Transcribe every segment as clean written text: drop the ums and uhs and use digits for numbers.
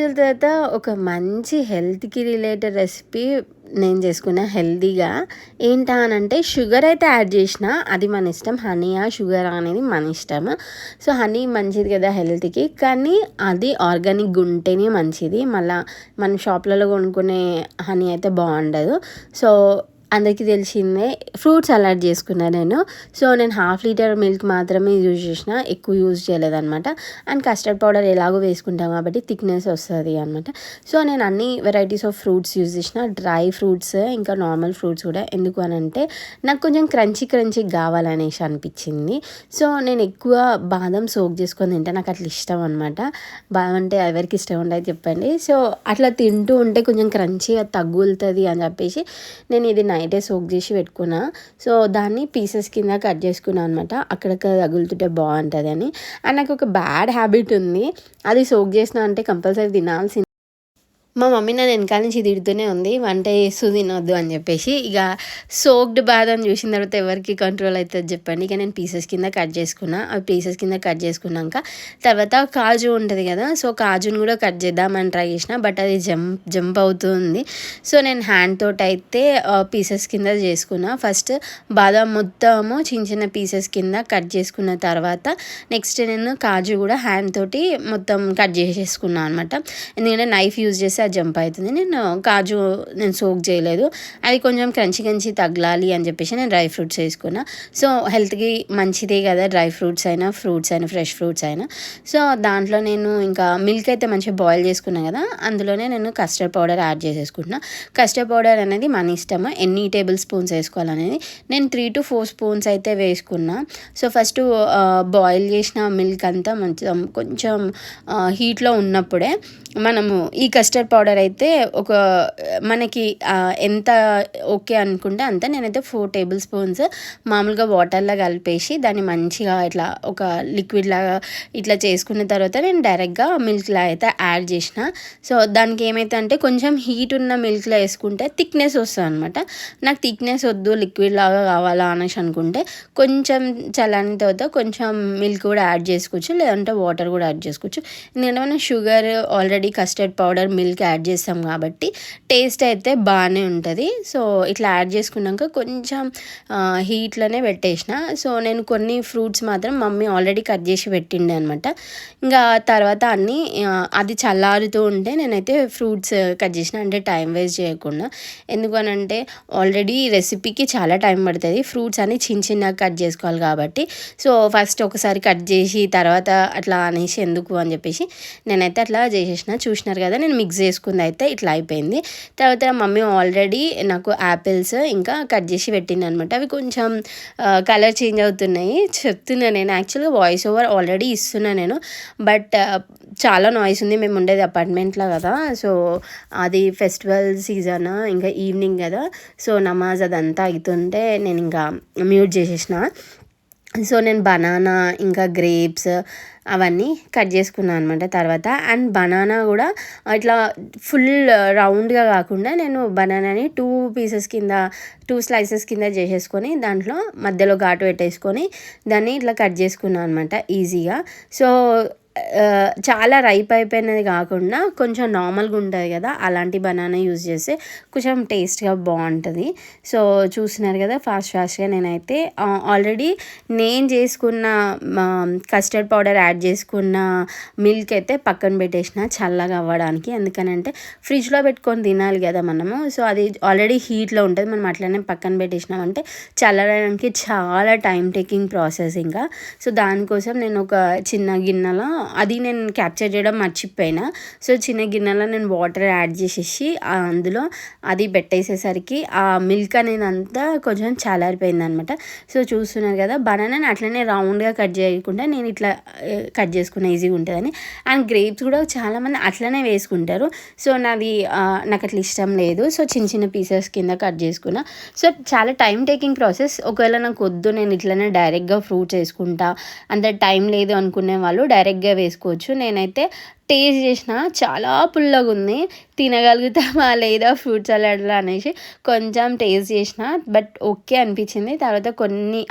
రోజుల తర్వాత ఒక మంచి హెల్త్‌కి రిలేటెడ్ రెసిపీ నేను చేసుకున్నా హెల్తీగా. ఏంటా అనంటే షుగర్ అయితే యాడ్ చేసిన, అది మన ఇష్టం. హనీయా, షుగరా అనేది మన ఇష్టం. సో, హనీ మంచిది కదా హెల్త్‌కి. కానీ అది ఆర్గానిక్‌గా ఉంటేనే మంచిది. మళ్ళా మనం షాప్‌లలో కొనుక్కునే హనీ అయితే బాగుండదు. సో, అందరికీ తెలిసిందే. ఫ్రూట్ సలాడ్ చేసుకున్నా నేను. సో, నేను 1/2 లీటర్ మిల్క్ మాత్రమే యూజ్ చేసిన, ఎక్కువ యూజ్ చేయలేదనమాట. అండ్ కస్టర్డ్ పౌడర్ ఎలాగో వేసుకుంటాం కాబట్టి థిక్నెస్ వస్తుంది అనమాట. సో, నేను అన్ని వెరైటీస్ ఆఫ్ ఫ్రూట్స్ యూజ్ చేసిన, డ్రై ఫ్రూట్స్ ఇంకా నార్మల్ ఫ్రూట్స్ కూడా. ఎందుకు అనంటే నాకు కొంచెం క్రంచీ కావాలనేసి అనిపించింది. సో, నేను ఎక్కువ బాదం సోక్ చేసుకొని తింటా, నాకు అట్లా ఇష్టం అనమాట. బాదం అంటే ఎవరికి ఇష్టం ఉండదు చెప్పండి. సో, అట్లా తింటూ ఉంటే కొంచెం క్రంచీగా తగులుతుంది అని చెప్పేసి నేను ఇది నైటే సోక్ చేసి పెట్టుకున్నా. సో, దాన్ని పీసెస్ కింద కట్ చేసుకున్నాను అనమాట. అక్కడక్కడ తగులుతుంటే బాగుంటుందని. అండ్ నాకు ఒక బ్యాడ్ హ్యాబిట్ ఉంది, అది సోక్ చేసిన అంటే కంపల్సరీ తినాల్సింది. మా మమ్మీ నన్ను వెనకాల నుంచి తిడుతూనే ఉంది, వంట చేస్తూ తినొద్దు అని చెప్పేసి. ఇక సోక్డ్ బాదం చూసిన తర్వాత ఎవరికి కంట్రోల్ అవుతుంది చెప్పండి. ఇక నేను పీసెస్ కింద కట్ చేసుకున్నా. అవి పీసెస్ కింద కట్ చేసుకున్నాక తర్వాత కాజు ఉంటుంది కదా, సో కాజుని కూడా కట్ చేద్దామని ట్రై చేసిన, బట్ అది జంప్ అవుతుంది. సో, నేను హ్యాండ్ తోటి అయితే పీసెస్ కింద చేసుకున్నా. ఫస్ట్ బాదం మొత్తము చిన్న చిన్న పీసెస్ కింద కట్ చేసుకున్న తర్వాత నెక్స్ట్ నేను కాజు కూడా హ్యాండ్ తోటి మొత్తం కట్ చేసేసుకున్నాను అనమాట. ఎందుకంటే నైఫ్ యూజ్ చేసి అది జంప్ అవుతుంది. కాజు నేను సోక్ చేయలేదు, అది కొంచెం క్రంచి తగలాలి అని చెప్పేసి నేను డ్రై ఫ్రూట్స్ వేసుకున్నా. సో, హెల్త్కి మంచిదే కదా డ్రై ఫ్రూట్స్ అయినా ఫ్రెష్ ఫ్రూట్స్ అయినా. సో, దాంట్లో నేను ఇంకా మిల్క్ అయితే మంచిగా బాయిల్ చేసుకున్నాను కదా, అందులోనే నేను కస్టర్డ్ పౌడర్ యాడ్ చేసేసుకుంటున్నా. కస్టర్డ్ పౌడర్ అనేది మన ఇష్టము, ఎన్ని టేబుల్ స్పూన్స్ వేసుకోవాలనేది. నేను 3 to 4 స్పూన్స్ అయితే వేసుకున్నా. సో, ఫస్ట్ బాయిల్ చేసిన మిల్క్ అంతా కొంచెం హీట్లో ఉన్నప్పుడే మనము ఈ కస్టర్డ్ పౌడర్ అయితే మనకి ఎంత ఓకే అనుకుంటే అంత, నేనైతే 4 టేబుల్ స్పూన్స్ మామూలుగా వాటర్లో కలిపేసి దాన్ని మంచిగా ఇట్లా ఒక లిక్విడ్ లాగా ఇట్లా చేసుకున్న తర్వాత నేను డైరెక్ట్గా మిల్క్లో అయితే యాడ్ చేసిన. సో, దానికి ఏమైతే అంటే కొంచెం హీట్ ఉన్న మిల్క్లో వేసుకుంటే థిక్నెస్ వస్తుంది అనమాట. నాకు థిక్నెస్ వద్దు, లిక్విడ్ లాగా కావాలా అనేసి అనుకుంటే కొంచెం చల్లని తర్వాత కొంచెం మిల్క్ కూడా యాడ్ చేసుకోవచ్చు, లేదంటే వాటర్ కూడా యాడ్ చేసుకోవచ్చు. ఎందుకంటే మనం sugar already custard powder milk add చేస్తాం కాబట్టి టేస్ట్ అయితే బాగానే ఉంటుంది. సో, ఇట్లా యాడ్ చేసుకున్నాక కొంచెం హీట్లోనే పెట్టేసిన. సో, నేను కొన్ని ఫ్రూట్స్ మాత్రం మమ్మీ ఆల్రెడీ కట్ చేసి పెట్టిండే అనమాట. ఇంకా తర్వాత అది చల్లారుతూ ఉంటే నేనైతే ఫ్రూట్స్ కట్ చేసిన, అంటే టైం వేస్ట్ చేయకుండా. ఎందుకనంటే ఆల్రెడీ రెసిపీకి చాలా టైం పడుతుంది, ఫ్రూట్స్ అని చిన్నగా కట్ చేసుకోవాలి కాబట్టి. సో, ఫస్ట్ ఒకసారి కట్ చేసి తర్వాత అట్లా అనేసి ఎందుకు అని చెప్పేసి నేనైతే అట్లా చేసేసిన. చూసినారు కదా, నేను మిక్స్ చేసుకుంది అయితే ఇట్లా అయిపోయింది. తర్వాత మమ్మీ ఆల్రెడీ నాకు యాపిల్స్ ఇంకా కట్ చేసి పెట్టింది అనమాట. అవి కొంచెం కలర్ చేంజ్ అవుతున్నాయి చెప్తున్నా నేను. యాక్చువల్గా వాయిస్ ఓవర్ ఆల్రెడీ ఇస్తున్నా నేను, బట్ చాలా నాయిస్ ఉంది. మేము ఉండేది అపార్ట్మెంట్లో కదా, సో అది ఫెస్టివల్ సీజన్, ఇంకా ఈవినింగ్ కదా, సో నమాజ్ అదంతా అవుతుంటే నేను ఇంకా మ్యూట్ చేసేసిన. సో, నేను బనానా ఇంకా గ్రేప్స్ అవన్నీ కట్ చేసుకున్నాను అనమాట తర్వాత. అండ్ బనానా కూడా ఇట్లా ఫుల్ రౌండ్గా కాకుండా నేను బనానాని 2 స్లైసెస్ కింద చేసేసుకొని దాంట్లో మధ్యలో ఘాటు పెట్టేసుకొని దాన్ని ఇట్లా కట్ చేసుకున్నాను అనమాట ఈజీగా. సో, చాలా రైప్ అయిపోయినది కాకుండా కొంచెం నార్మల్గా ఉంటుంది కదా, అలాంటి బనానా యూజ్ చేస్తే కొంచెం టేస్ట్గా బాగుంటుంది. సో, చూస్తున్నారు కదా, ఫాస్ట్గా నేనైతే ఆల్రెడీ నేను చేసుకున్న కస్టర్డ్ పౌడర్ యాడ్ చేసుకున్న మిల్క్ అయితే పక్కన పెట్టేసిన చల్లగా అవ్వడానికి. ఎందుకనంటే ఫ్రిడ్జ్లో పెట్టుకొని తినాలి కదా మనము. సో, అది ఆల్రెడీ హీట్లో ఉంటుంది, మనం అట్లనే పక్కన పెట్టేసినామంటే చల్లడానికి చాలా టైం టేకింగ్ ప్రాసెస్ ఇంకా. సో, దానికోసం నేను ఒక చిన్న గిన్నెలో, అది నేను క్యాప్చర్ చేయడం మర్చిపోయినా, సో చిన్న గిన్నెలో నేను వాటర్ యాడ్ చేసేసి అందులో అది పెట్టేసేసరికి ఆ మిల్క్ అనేది అంతా కొంచెం చల్లారిపోయింది అనమాట. సో, చూస్తున్నారు కదా, బనానాని అట్లనే రౌండ్గా కట్ చేయకుండా నేను ఇట్లా కట్ చేసుకున్న ఈజీగా ఉంటుందని. అండ్ గ్రేప్స్ కూడా చాలామంది అట్లనే వేసుకుంటారు. సో, నాకు అట్లా ఇష్టం లేదు. సో, చిన్న పీసెస్ కింద కట్ చేసుకున్నా. సో, చాలా టైం టేకింగ్ ప్రాసెస్. ఒకవేళ నాకు వద్దు, నేను ఇట్లనే డైరెక్ట్గా ఫ్రూట్స్ వేసుకుంటా, అంత టైం లేదు అనుకునే వాళ్ళు డైరెక్ట్గా వేసుకోవచ్చు. నేనైతే టేస్ట్ చేసిన చాలా పుల్లగా ఉంది, తినగలుగుతామా లేదా ఫ్రూట్ సలాడ్లో అనేసి కొంచెం టేస్ట్ చేసిన, బట్ ఓకే అనిపించింది. తర్వాత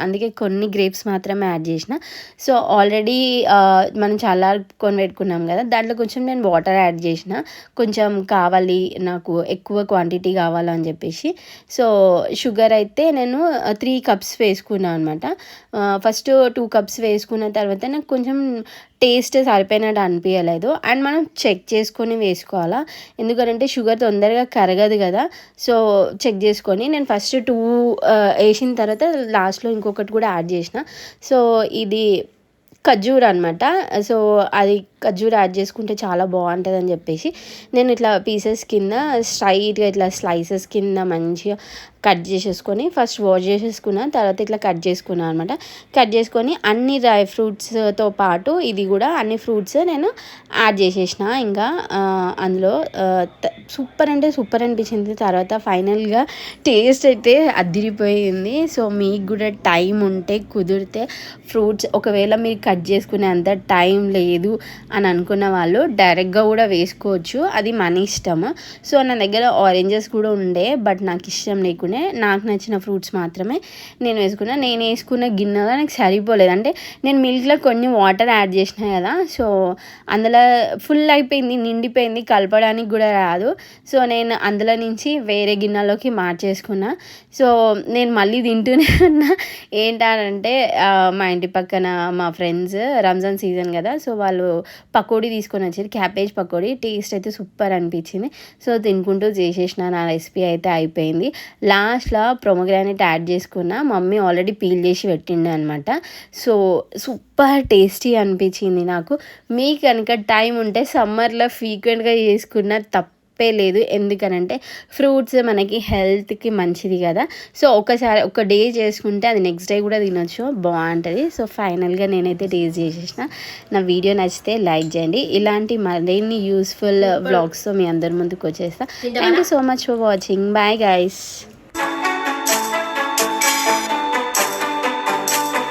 అందుకే కొన్ని గ్రేప్స్ మాత్రమే యాడ్ చేసిన. సో ఆల్రెడీ మనం చాలా కొని పెట్టుకున్నాం కదా, దాంట్లో కొంచెం నేను వాటర్ యాడ్ చేసిన, కొంచెం కావాలి నాకు ఎక్కువ క్వాంటిటీ కావాలని చెప్పేసి. సో షుగర్ అయితే నేను 3 కప్స్ వేసుకున్నాను అనమాట. ఫస్ట్ 2 కప్స్ వేసుకున్న తర్వాత నాకు కొంచెం టేస్ట్ సరిపోయినట్టు అనిపించలేదు. అండ్ మనం చెక్ చేసుకొని వేసుకోవాలా, ఎందుకంటే షుగర్ తొందరగా కరగదు కదా. సో చెక్ చేసుకొని నేను ఫస్ట్ 2 వేసిన తర్వాత లాస్ట్లో ఇంకొకటి కూడా యాడ్ చేసిన. సో ఇది ఖర్జూర అనమాట. సో అది ఖర్జూర యాడ్ చేసుకుంటే చాలా బాగుంటుంది అని చెప్పేసి నేను ఇట్లా పీసెస్ కింద స్ట్రైట్గా ఇట్లా స్లైసెస్ కింద మంచిగా కట్ చేసేసుకొని ఫస్ట్ వాష్ చేసేసుకున్న తర్వాత ఇట్లా కట్ చేసుకున్నాను అనమాట. కట్ చేసుకొని అన్ని డ్రై ఫ్రూట్స్తో పాటు ఇది కూడా అన్ని ఫ్రూట్స్ నేను యాడ్ చేసేసిన. ఇంకా అందులో సూపర్ అంటే సూపర్ అనిపించింది. తర్వాత ఫైనల్గా టేస్ట్ అయితే అదిరిపోయింది. సో మీకు కూడా టైం ఉంటే కుదిరితే ఫ్రూట్స్ ఒకవేళ మీరు కట్ చేసుకునే అంత టైం లేదు అని అనుకున్న వాళ్ళు డైరెక్ట్గా కూడా వేసుకోవచ్చు, అది మన ఇష్టము. సో నా దగ్గర ఆరెంజెస్ కూడా ఉండే, బట్ నాకు ఇష్టం లేకునే నాకు నచ్చిన ఫ్రూట్స్ మాత్రమే నేను వేసుకున్నా. నేను వేసుకున్న గిన్నెలో నాకు సరిపోలేదు, అంటే నేను మిల్క్లో కొన్ని వాటర్ యాడ్ చేసిన కదా, సో అందులో ఫుల్ అయిపోయింది, నిండిపోయింది, కలపడానికి కూడా రాదు. సో నేను అందులో నుంచి వేరే గిన్నెలోకి మార్చేసుకున్నా. సో నేను మళ్ళీ తింటూనే ఉన్నా. ఏంటంటే మా ఇంటి పక్కన మా ఫ్రెండ్స్ రంజాన్ సీజన్ కదా, సో వాళ్ళు పకోడీ తీసుకొని వచ్చారు, క్యాబేజ్ పకోడీ. టేస్ట్ అయితే సూపర్ అనిపించింది. సో తినుకుంటూ చేసేసిన, నా రెసిపీ అయితే అయిపోయింది. లాస్ట్లో ప్రొమోగ్రానేట్ యాడ్ చేసుకున్న, మమ్మీ ఆల్రెడీ పీల్ చేసి పెట్టిండే అనమాట. సో సూపర్ టేస్టీ అనిపించింది నాకు. మీకు కనుక టైం ఉంటే సమ్మర్లో ఫ్రీక్వెంట్గా చేసుకున్న తప్పే లేదు, ఎందుకనంటే ఫ్రూట్స్ మనకి హెల్త్కి మంచిది కదా. సో ఒక డే చేసుకుంటే అది నెక్స్ట్ డే కూడా తినొచ్చు, బాగుంటుంది. సో ఫైనల్గా నేనైతే టేస్ట్ చేసేసిన. నా వీడియో నచ్చితే లైక్ చేయండి. ఇలాంటి మరిన్ని యూస్ఫుల్ వ్లాగ్స్తో మీ అందరి ముందుకు వచ్చేస్తా. Thank you so much for watching. Bye guys.